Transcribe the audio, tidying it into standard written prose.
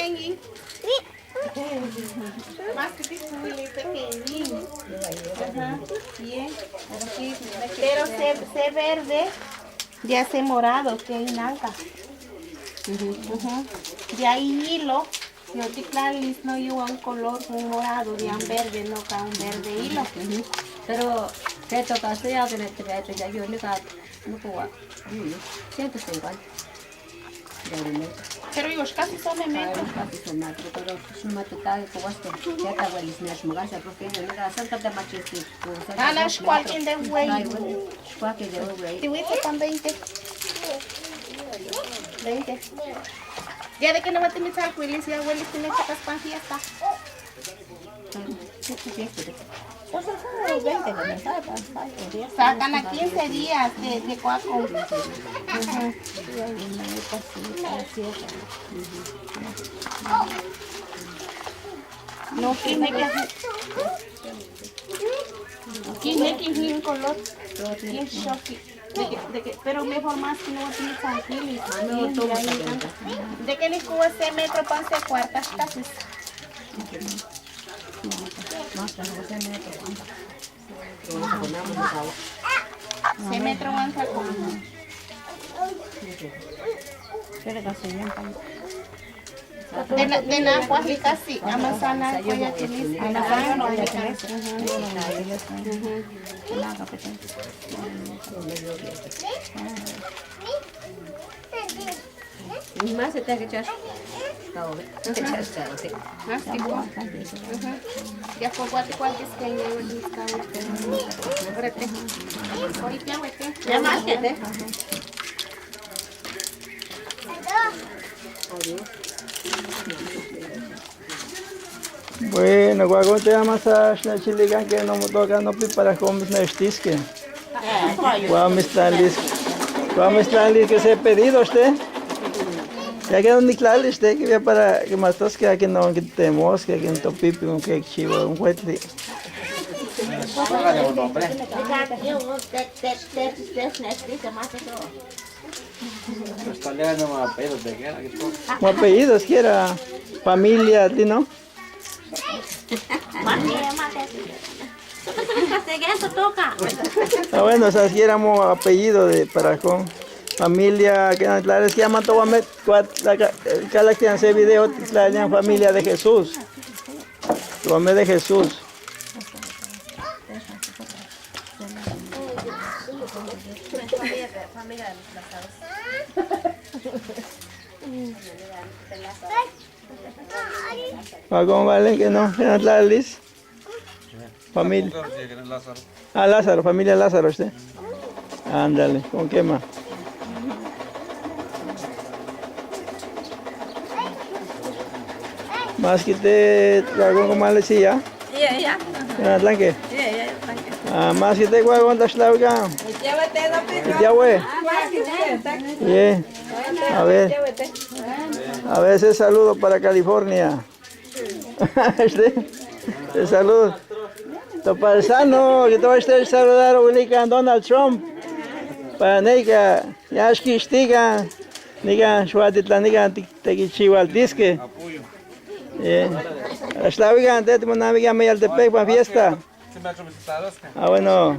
pequeñín. Más que pequeñín. Ajá, bien. Pero se verde, ya se morado, que hay nalga. De ahí hilo. Yo te claro, no lleva un color, un morado, de un verde, no ca un verde hilo. Pero que toca sea que te ya yo le ga no puedo. Siempre se igual. Pero yo casi son de metro. Casi son metro, pero no me toca que guaste. Ya está bueno, si no es mugacha, porque yo le ga salta de machete. Ah, la escuela que de güey. Escuela que de güey. Te voy a con 20. 20. Ya de que no va a tener abuelis y abuelis tienen chacas pan fiesta. Sacan a 15 días de cuaco. No tiene que ir un color. Pero mejor más que no va a tener tranquilo. De que ni cubo ese metro pan se cuartas casi. Se metro van a comer. De nada, pues casi. A manzana, pues ya tienes. A manzana no hay Más se te ha que echar. Ya fue cualquier que hay en Ya más que te. Bueno, guagón te llamas a Chiligan que no me toca no para comer na estisque. Guam está listo que se pedido usted. Ya que no ni claro usted que vea para que matas que aquí no que tenemos que en topipi un que chivo un huetli. Apellidos que era familia, ¿sí, no? Ah, bueno, o sea, si éramos apellido de Parajón. Familia, que claro, es que llaman todo cada que hace video, la familia de Jesús. Tomé de Jesús. ¿Cómo vale que no? ¿En la Liz? Familia. Ah, Lázaro, familia Lázaro, usted. Ándale, ¿con qué más? Más que te guagón como le decía. Ya. ¿En qué? Ya. Más que te guagón das la uga. Ya güey. Bien. A ver ese saludo para California. Este saludo. Toparsano, que te va a saludar a Donald Trump. Para nega, ya es que estiga, nega, suatitla nega, te quichiwa al disque. Hasta hoy, antes de una amiga me al de para fiesta. Ah, bueno.